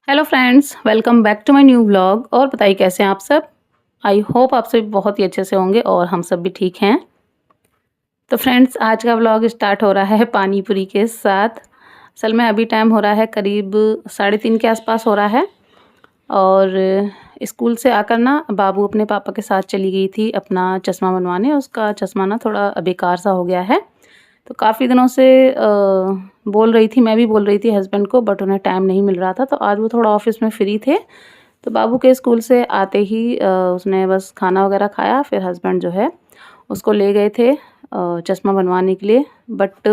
Hello friends, welcome back to my new vlog. और बताइए कैसे हैं आप सब। आई होप आप सब बहुत ही अच्छे से होंगे और हम सब भी ठीक हैं। तो फ्रेंड्स, आज का व्लॉग स्टार्ट हो रहा है पानी पूरी के साथ। असल में अभी टाइम हो रहा है करीब 3:30 के आसपास हो रहा है। और स्कूल से आकर ना बाबू अपने पापा के साथ चली गई थी अपना चश्मा बनवाने। उसका चश्मा ना थोड़ा बेकार सा हो गया है। तो काफ़ी दिनों से बोल रही थी, मैं भी बोल रही थी हस्बैंड को, बट उन्हें टाइम नहीं मिल रहा था। तो आज वो थोड़ा ऑफिस में फ्री थे। तो बाबू के स्कूल से आते ही उसने बस खाना वगैरह खाया, फिर हस्बैंड जो है उसको ले गए थे चश्मा बनवाने के लिए। बट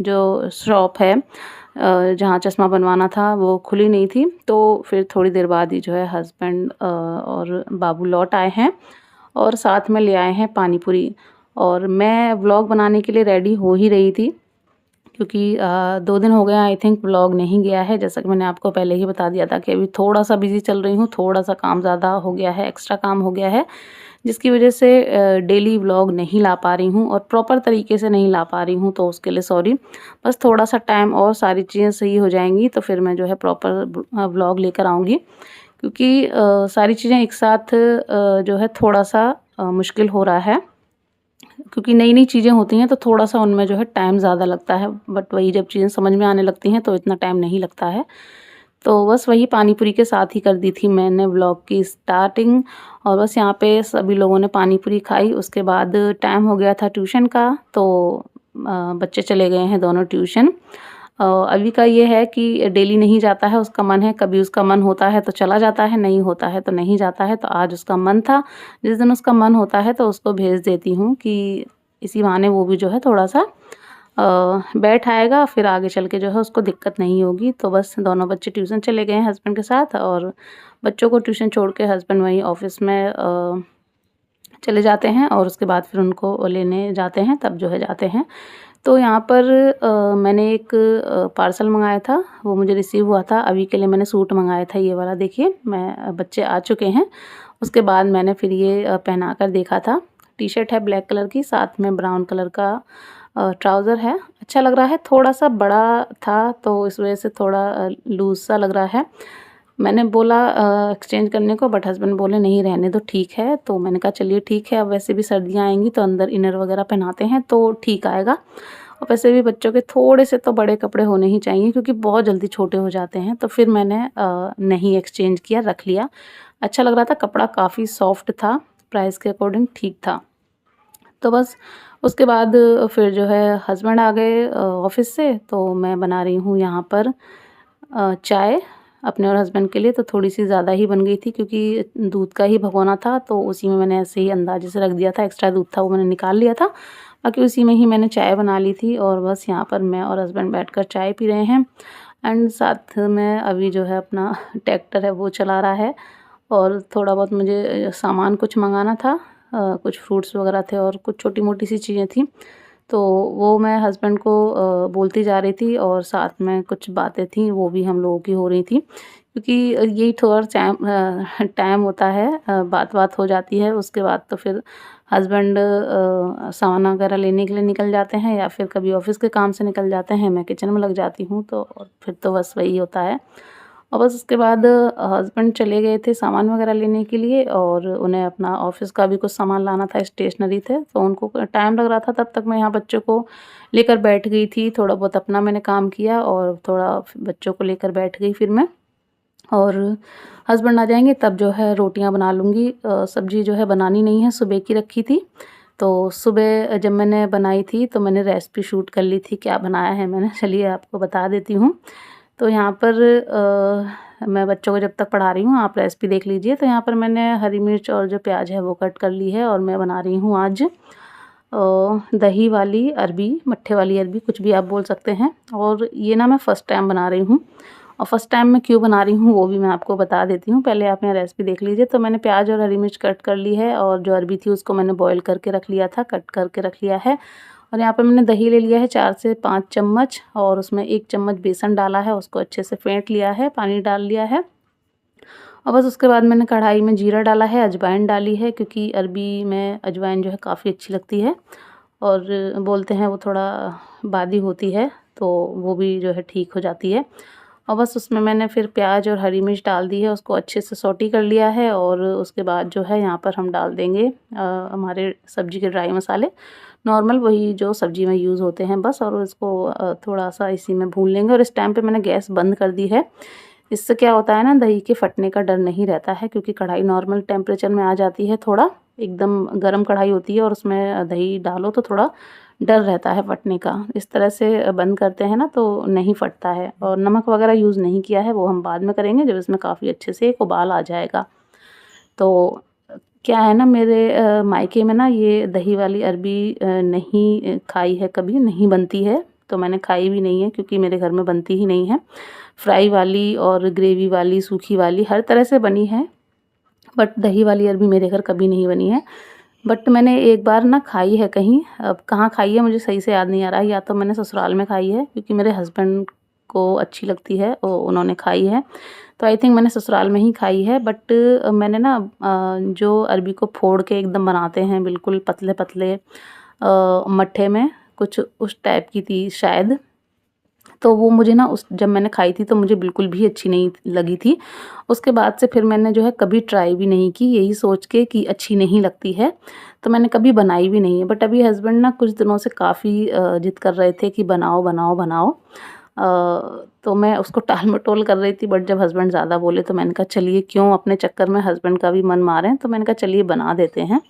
जो शॉप है जहाँ चश्मा बनवाना था वो खुली नहीं थी। तो फिर थोड़ी देर बाद ही जो है हस्बैंड और बाबू लौट आए हैं और साथ में ले आए हैं पानी पूरी। और मैं व्लॉग बनाने के लिए रेडी हो ही रही थी, क्योंकि 2 दिन हो गए आई थिंक व्लॉग नहीं गया है। जैसा कि मैंने आपको पहले ही बता दिया था कि अभी थोड़ा-सा बिज़ी चल रही हूँ, थोड़ा-सा काम ज़्यादा हो गया है, एक्स्ट्रा काम हो गया है, जिसकी वजह से डेली व्लॉग नहीं ला पा रही हूँ और प्रॉपर तरीके से नहीं ला पा रही हूँ, तो उसके लिए सॉरी। बस थोड़ा-सा टाइम और सारी चीज़ें सही हो जाएँगी तो फिर मैं जो है प्रॉपर व्लॉग लेकर आऊँगी। क्योंकि सारी चीज़ें एक साथ जो है थोड़ा-सा मुश्किल हो रहा है, क्योंकि नई-नई चीज़ें होती हैं तो थोड़ा-सा उनमें जो है टाइम ज़्यादा लगता है। बट वही जब चीज़ें समझ में आने लगती हैं तो इतना टाइम नहीं लगता है। तो बस वही पानी पूरी के साथ ही कर दी थी मैंने व्लॉग की स्टार्टिंग। और बस यहाँ पे सभी लोगों ने पानी पूरी खाई। उसके बाद टाइम हो गया था ट्यूशन का, तो बच्चे चले गए हैं दोनों ट्यूशन। अभी का ये है कि डेली नहीं जाता है, उसका मन है, कभी उसका मन होता है तो चला जाता है, नहीं होता है तो नहीं जाता है। तो आज उसका मन था, जिस दिन उसका मन होता है तो उसको भेज देती हूँ कि इसी बहाने वो भी जो है थोड़ा-सा बैठ आएगा, फिर आगे चल के जो है उसको दिक्कत नहीं होगी। तो बस दोनों बच्चे ट्यूशन चले गए हैं हस्बैंड के साथ, और बच्चों को ट्यूशन छोड़ के हस्बैंड वहीं ऑफ़िस में चले जाते हैं और उसके बाद फिर उनको लेने जाते हैं, तब जो है जाते हैं। तो यहाँ पर मैंने एक पार्सल मँगाया था, वो मुझे रिसीव हुआ था। अभी के लिए मैंने सूट मँगाया था ये वाला, देखिए बच्चे आ चुके हैं। उसके बाद मैंने फिर ये पहना कर देखा था। टी-शर्ट है ब्लैक कलर की, साथ में ब्राउन कलर का ट्राउज़र है। अच्छा लग रहा है, थोड़ा-सा बड़ा था तो इस वजह से थोड़ा लूज़ सा लग रहा है। मैंने बोला एक्सचेंज करने को, बट हस्बैंड बोले नहीं रहने दो, ठीक है। तो मैंने कहा चलिए ठीक है, अब वैसे भी सर्दियाँ आएँगी तो अंदर इनर वगैरह पहनाते हैं तो ठीक आएगा। और वैसे भी बच्चों के थोड़े से तो बड़े कपड़े होने ही चाहिए, क्योंकि बहुत जल्दी छोटे हो जाते हैं। तो फिर मैंने नहीं एक्सचेंज किया, रख लिया। अच्छा लग रहा था, कपड़ा काफ़ी सॉफ्ट था, प्राइस के अकॉर्डिंग ठीक था। तो बस उसके बाद फिर जो है हस्बैंड आ गए ऑफ़िस से, तो मैं बना रही हूँ यहाँ पर चाय अपने और हस्बैंड के लिए। तो थोड़ी-सी ज़्यादा ही बन गई थी, क्योंकि दूध का ही भगोना था, तो उसी में मैंने ऐसे ही अंदाज़े से रख दिया था। एक्स्ट्रा दूध था वो मैंने निकाल लिया था, बाकी उसी में ही मैंने चाय बना ली थी। और बस यहाँ पर मैं और हस्बैंड बैठकर चाय पी रहे हैं। एंड साथ में अभी जो है अपना ट्रैक्टर है वो चला रहा है। और थोड़ा बहुत मुझे सामान कुछ मँगाना था, कुछ फ्रूट्स वगैरह थे और कुछ छोटी-मोटी सी चीज़ें थी। तो वो मैं हस्बैंड को बोलती जा रही थी, और साथ में कुछ बातें थी वो भी हम लोगों की हो रही थी, क्योंकि यही थोड़ा टाइम होता है, बात-बात हो जाती है। उसके बाद तो फिर हस्बैंड सामान वगैरह लेने के लिए निकल जाते हैं, या फिर कभी ऑफ़िस के काम से निकल जाते हैं, मैं किचन में लग जाती हूँ। तो और फिर तो बस वही होता है। और बस उसके बाद हस्बैंड चले गए थे सामान वगैरह लेने के लिए, और उन्हें अपना ऑफ़िस का भी कुछ सामान लाना था, स्टेशनरी थे, तो उनको टाइम लग रहा था। तब तक मैं यहाँ बच्चों को लेकर बैठ गई थी, थोड़ा बहुत अपना मैंने काम किया और थोड़ा बच्चों को लेकर बैठ गई फिर मैं। और हस्बैंड आ जाएँगे तब जो है रोटियाँ बना लूँगी। सब्ज़ी जो है बनानी नहीं है, सुबह की रखी थी। तो सुबह जब मैंने बनाई थी तो मैंने रेसिपी शूट कर ली थी, क्या बनाया है मैंने, चलिए आपको बता देती हूँ। तो यहाँ पर मैं बच्चों को जब तक पढ़ा रही हूँ, आप रेसिपी देख लीजिए। तो यहाँ पर मैंने हरी मिर्च और जो प्याज है वो कट कर ली है, और मैं बना रही हूँ आज दही वाली अरबी, मट्ठे वाली अरबी, कुछ भी आप बोल सकते हैं। और ये ना मैं फ़र्स्ट टाइम बना रही हूँ, और फ़र्स्ट टाइम मैं क्यों बना रही हूँ वो भी मैं आपको बता देती हूँ। पहले आप मेरा रेसिपी देख लीजिए। तो मैंने प्याज और हरी मिर्च कट कर ली है, और जो अरबी थी उसको मैंने बॉयल करके रख लिया था, कट करके रख लिया है। और यहाँ पर मैंने दही ले लिया है 4 से 5 चम्मच, और उसमें 1 चम्मच बेसन डाला है, उसको अच्छे से फेंट लिया है, पानी डाल लिया है। और बस उसके बाद मैंने कढ़ाई में जीरा डाला है, अजवाइन डाली है, क्योंकि अरबी में अजवाइन जो है काफ़ी अच्छी लगती है, और बोलते हैं वो थोड़ा बादी होती है, तो वो भी जो है ठीक हो जाती है। और बस उसमें मैंने फिर प्याज और हरी मिर्च डाल दी है, उसको अच्छे से सौटी कर लिया है। और उसके बाद जो है यहाँ पर हम डाल देंगे हमारे सब्ज़ी के ड्राई मसाले, नॉर्मल वही जो सब्ज़ी में यूज़ होते हैं बस। और उसको थोड़ा-सा इसी में भून लेंगे। और इस टाइम पे मैंने गैस बंद कर दी है। इससे क्या होता है ना, दही के फटने का डर नहीं रहता है, क्योंकि कढ़ाई नॉर्मल टेम्परेचर में आ जाती है, थोड़ा एकदम गर्म कढ़ाई होती है और उसमें दही डालो तो थोड़ा डर रहता है फटने का। इस तरह से बंद करते हैं ना तो नहीं फटता है। और नमक वगैरह यूज़ नहीं किया है, वो हम बाद में करेंगे जब इसमें काफ़ी अच्छे से एक उबाल आ जाएगा। तो क्या है ना, मेरे मायके में ना ये दही वाली अरबी नहीं खाई है, कभी नहीं बनती है, तो मैंने खाई भी नहीं है, क्योंकि मेरे घर में बनती ही नहीं है। फ्राई वाली और ग्रेवी वाली, सूखी वाली, हर तरह से बनी है, बट दही वाली अरबी मेरे घर कभी नहीं बनी है। बट मैंने एक बार ना खाई है कहीं, अब कहाँ खाई है मुझे सही से याद नहीं आ रहा है। या तो मैंने ससुराल में खाई है, क्योंकि मेरे हस्बैंड को अच्छी लगती है और उन्होंने खाई है, तो आई थिंक मैंने ससुराल में ही खाई है। बट मैंने ना जो अरबी को फोड़ के एकदम बनाते हैं बिल्कुल पतले पतले मट्ठे में, कुछ उस टाइप की थी शायद। तो वो मुझे ना उस जब मैंने खाई थी तो मुझे बिल्कुल भी अच्छी नहीं लगी थी। उसके बाद से फिर मैंने जो है कभी ट्राई भी नहीं की, यही सोच के कि अच्छी नहीं लगती है, तो मैंने कभी बनाई भी नहीं है। बट अभी हस्बैंड ना कुछ दिनों से काफ़ी ज़िद कर रहे थे कि बनाओ, बनाओ, बनाओ। तो मैं उसको टाल-मटोल कर रही थी, बट जब हस्बैंड ज़्यादा बोले तो मैंने कहा चलिए, क्यों अपने चक्कर में हस्बैंड का भी मन मारें, तो मैंने कहा चलिए बना देते हैं।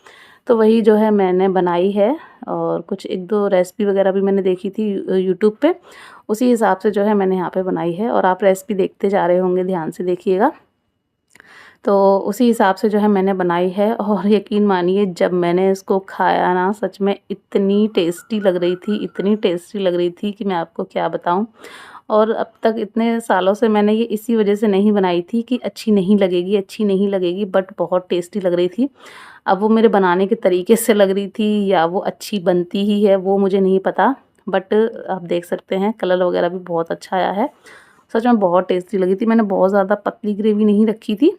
तो वही जो है मैंने बनाई है। और कुछ 1-2 रेसिपी वगैरह भी मैंने देखी थी यूट्यूब पे, उसी हिसाब से जो है मैंने यहाँ पे बनाई है। और आप रेसिपी देखते जा रहे होंगे, ध्यान से देखिएगा। तो उसी हिसाब से जो है मैंने बनाई है। और यकीन मानिए, जब मैंने इसको खाया ना, सच में इतनी टेस्टी लग रही थी, इतनी टेस्टी लग रही थी कि मैं आपको क्या बताऊँ। और अब तक इतने सालों से मैंने ये इसी वजह से नहीं बनाई थी कि अच्छी नहीं लगेगी, अच्छी नहीं लगेगी, बट बहुत टेस्टी लग रही थी। अब वो मेरे बनाने के तरीके से लग रही थी या वो अच्छी बनती ही है, वो मुझे नहीं पता। बट आप देख सकते हैं कलर वगैरह भी बहुत अच्छा आया है। सच में बहुत टेस्टी लगी थी। मैंने बहुत ज़्यादा पतली ग्रेवी नहीं रखी थी,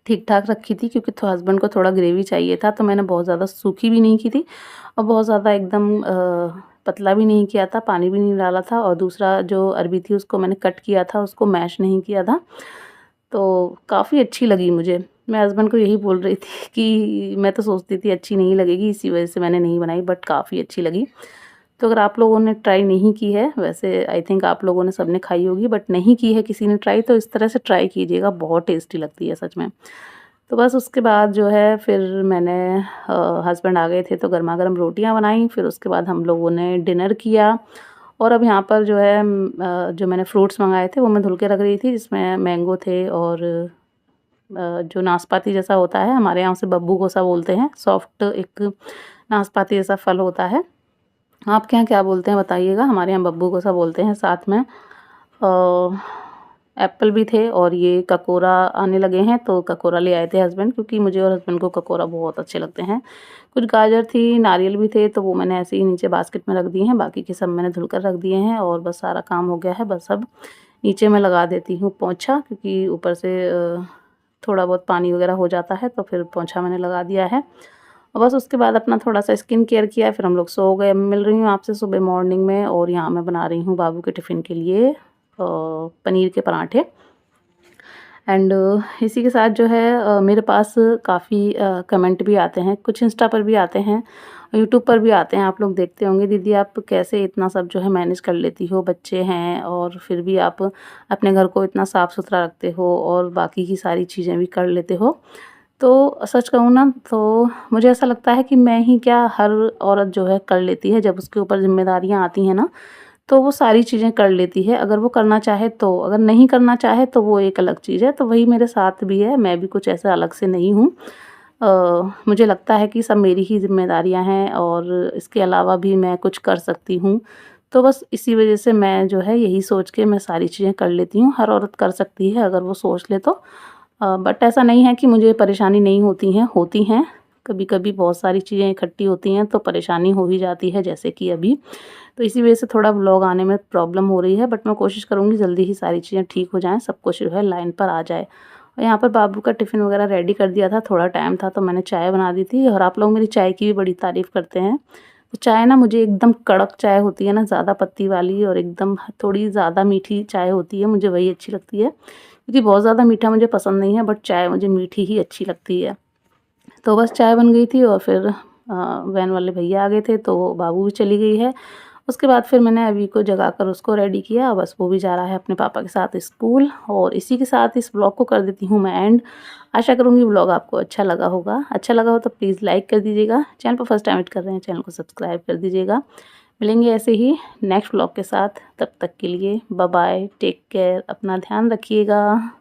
ठीक-ठाक रखी थी, क्योंकि तो हस्बैंड को थोड़ा ग्रेवी चाहिए था, तो मैंने बहुत ज़्यादा सूखी भी नहीं की थी और बहुत ज़्यादा एकदम पतला भी नहीं किया था, पानी भी नहीं डाला था। और दूसरा जो अरबी थी उसको मैंने कट किया था, उसको मैश नहीं किया था, तो काफ़ी अच्छी लगी मुझे। मैं हस्बैंड को यही बोल रही थी कि मैं तो सोचती थी अच्छी नहीं लगेगी, इसी वजह से मैंने नहीं बनाई, बट काफ़ी अच्छी लगी। तो अगर आप लोगों ने ट्राई नहीं की है, वैसे आई थिंक आप लोगों ने सबने खाई होगी, बट नहीं की है किसी ने ट्राई, तो इस तरह से ट्राई कीजिएगा, बहुत टेस्टी लगती है सच में। तो बस उसके बाद जो है फिर मैंने हस्बैंड आ गए थे तो गरमा-गरम रोटियां बनाई, फिर उसके बाद हम लोगों ने डिनर किया। और अब यहाँ पर जो है जो मैंने फ्रूट्स मंगाए थे वो मैं धुल के रख रही थी, जिसमें मैंगो थे और जो नाशपाती जैसा होता है, हमारे यहाँ उसे बब्बू गोसा बोलते हैं, सॉफ्ट एक नाशपाती जैसा फल होता है। आपके यहाँ क्या बोलते हैं बताइएगा? हमारे यहाँ बब्बू गोसा बोलते हैं। साथ में एप्पल भी थे और ये ककोरा आने लगे हैं, तो ककोरा ले आए थे हस्बैंड, क्योंकि मुझे और हस्बैंड को ककोरा बहुत अच्छे लगते हैं। कुछ गाजर थी, नारियल भी थे, तो वो मैंने ऐसे ही नीचे बास्केट में रख दिए हैं, बाकी के सब मैंने धुलकर रख दिए हैं। और बस सारा काम हो गया है, बस अब नीचे मैं लगा देती हूँ पोंछा, क्योंकि ऊपर से थोड़ा बहुत पानी वगैरह हो जाता है, तो फिर पोंछा मैंने लगा दिया है। और बस उसके बाद अपना थोड़ा-सा स्किन केयर किया, फिर हम लोग सो गए। मिल रही हूँ आपसे सुबह मॉर्निंग में, और यहाँ मैं बना रही हूँ बाबू के टिफ़िन के लिए पनीर के पराठे। एंड इसी के साथ जो है मेरे पास काफ़ी कमेंट भी आते हैं, कुछ इंस्टा पर भी आते हैं, यूट्यूब पर भी आते हैं। आप लोग देखते होंगे, दीदी आप कैसे इतना सब जो है मैनेज कर लेती हो, बच्चे हैं और फिर भी आप अपने घर को इतना साफ़-सुथरा रखते हो और बाकी की सारी चीज़ें भी कर लेते हो। तो सच कहूँ ना, तो मुझे ऐसा लगता है कि मैं ही क्या, हर औरत जो है कर लेती है, जब उसके ऊपर ज़िम्मेदारियाँ आती हैं ना, तो वो सारी चीज़ें कर लेती है, अगर वो करना चाहे तो। अगर नहीं करना चाहे तो वो एक अलग चीज़ है। तो वही मेरे साथ भी है, मैं भी कुछ ऐसा अलग से नहीं हूँ। मुझे लगता है कि सब मेरी ही ज़िम्मेदारियाँ हैं और इसके अलावा भी मैं कुछ कर सकती हूँ। तो बस इसी वज़ह से मैं जो है यही सोच के मैं सारी चीज़ें कर लेती हूँ। हर औरत कर सकती है अगर वो सोच ले तो। बट ऐसा नहीं है कि मुझे परेशानी नहीं होती हैं, होती हैं। कभी-कभी बहुत सारी चीज़ें इकट्ठी होती हैं तो परेशानी हो ही जाती है, जैसे कि अभी। तो इसी वजह से थोड़ा व्लॉग आने में प्रॉब्लम हो रही है, बट मैं कोशिश करूँगी जल्दी ही सारी चीज़ें ठीक हो जाएँ, सब कुछ जो है लाइन पर आ जाए। और यहाँ पर बाबू का टिफ़िन वगैरह रेडी कर दिया था, थोड़ा टाइम था तो मैंने चाय बना दी थी, और आप लोग मेरी चाय की भी बड़ी तारीफ़ करते हैं। तो चाय ना मुझे एकदम कड़क चाय होती है ना, ज़्यादा पत्ती वाली और एकदम थोड़ी ज़्यादा मीठी चाय होती है, मुझे वही अच्छी लगती है। क्योंकि बहुत ज़्यादा मीठा मुझे पसंद नहीं है, बट चाय मुझे मीठी ही अच्छी लगती है। तो बस चाय बन गई थी और फिर वैन वाले भैया आ गए थे, तो बाबू भी चली गई है। उसके बाद फिर मैंने अभी को जगाकर उसको रेडी किया, बस वो भी जा रहा है अपने पापा के साथ स्कूल। और इसी के साथ इस व्लॉग को कर देती हूँ मैं एंड। आशा करूँगी व्लॉग आपको अच्छा लगा होगा। अच्छा लगा हो तो प्लीज़ लाइक कर दीजिएगा। चैनल पर फर्स्ट टाइम विज़िट कर रहे हैं, चैनल को सब्सक्राइब कर दीजिएगा। मिलेंगे ऐसे ही नेक्स्ट व्लॉग के साथ, तब तक के लिए बाय बाय, टेक केयर, अपना ध्यान रखिएगा।